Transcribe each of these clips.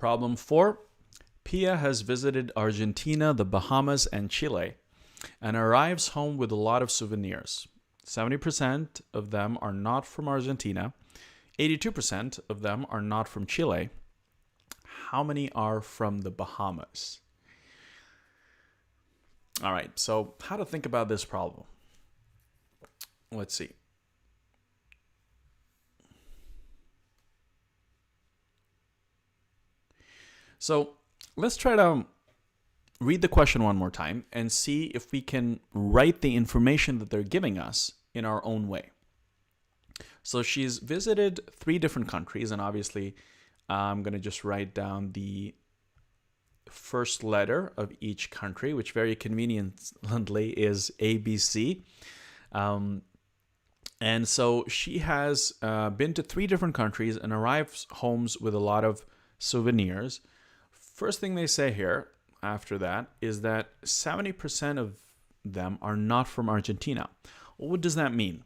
Problem 4. Pia has visited Argentina, the Bahamas, and Chile, and arrives home with a lot of souvenirs. 70% of them are not from Argentina. 82% of them are not from Chile. How many are from the Bahamas? All right, so how to think about this problem? Let's see. So let's try to read the question one more time and see if we can write the information that they're giving us in our own way. So she's visited 3 different countries, and obviously I'm going to just write down the first letter of each country, which very conveniently is ABC. And so she has been to 3 different countries and arrives homes with a lot of souvenirs. First thing they say here after that is that 70% of them are not from Argentina. Well, what does that mean?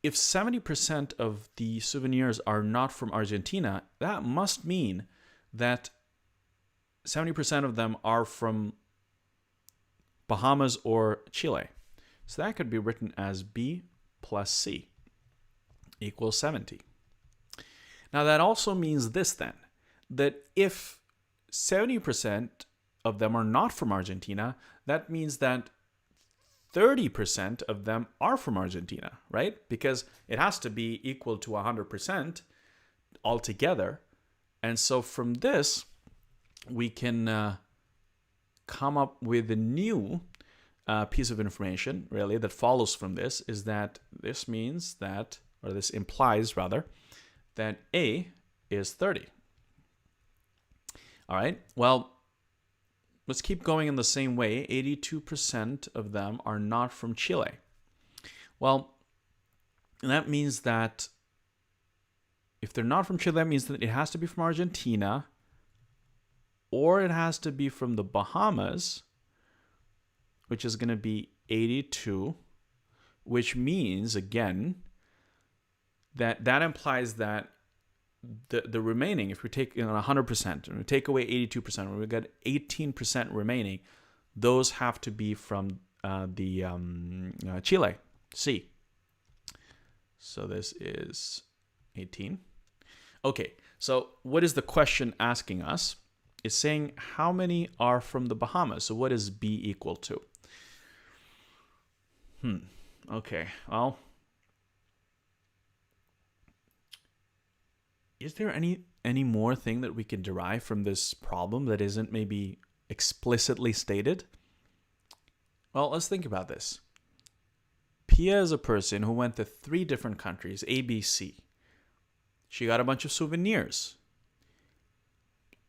If 70% of the souvenirs are not from Argentina, that must mean that 70% of them are from Bahamas or Chile. So that could be written as B plus C equals 70. Now that also means this then, that if 70% of them are not from Argentina, that means that 30% of them are from Argentina, right? Because it has to be equal to 100% altogether. And so from this, we can come up with a new piece of information, really, that follows from this, is that this means that, or this implies rather, that A is 30. All right, well, let's keep going in the same way. 82% of them are not from Chile. Well, that means that if they're not from Chile, that means that it has to be from Argentina, or it has to be from the Bahamas, which is going to be 82, which means, again, that implies that the remaining, if we take 100% and we take away 82%, we got 18% remaining, those have to be from Chile, C. So this is 18. Okay, so what is the question asking us? It's saying how many are from the Bahamas. So what is B equal to? Okay, well, is there any more thing that we can derive from this problem that isn't maybe explicitly stated? Well, let's think about this. Pia is a person who went to 3 different countries, A, B, C. She got a bunch of souvenirs.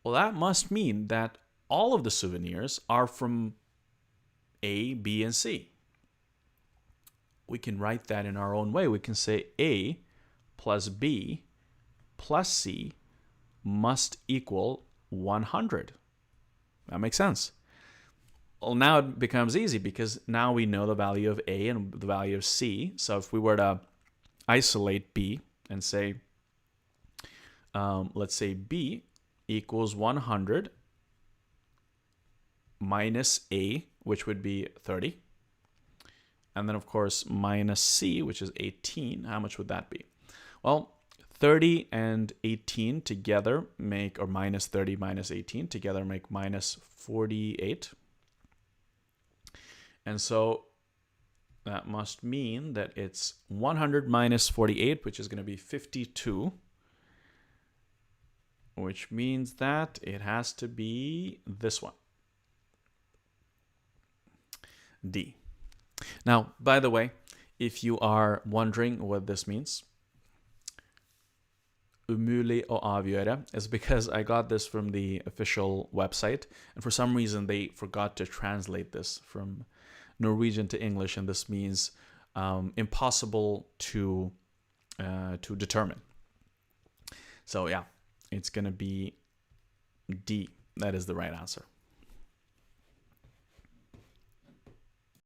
Well, that must mean that all of the souvenirs are from A, B, and C. We can write that in our own way. We can say A plus B plus C must equal 100. That makes sense. Well, now it becomes easy because now we know the value of A and the value of C. So if we were to isolate B and say, let's say B equals 100 minus A, which would be 30. And then, of course, minus C, which is 18. How much would that be? Well, 30 and 18 together make, or minus 30 minus 18 together make minus 48. And so that must mean that it's 100 minus 48, which is going to be 52, which means that it has to be this one, D. Now, by the way, if you are wondering what this means, umulig å avgjøre is because I got this from the official website, and for some reason they forgot to translate this from Norwegian to English, and this means impossible to determine. So yeah, it's going to be D. That is the right answer.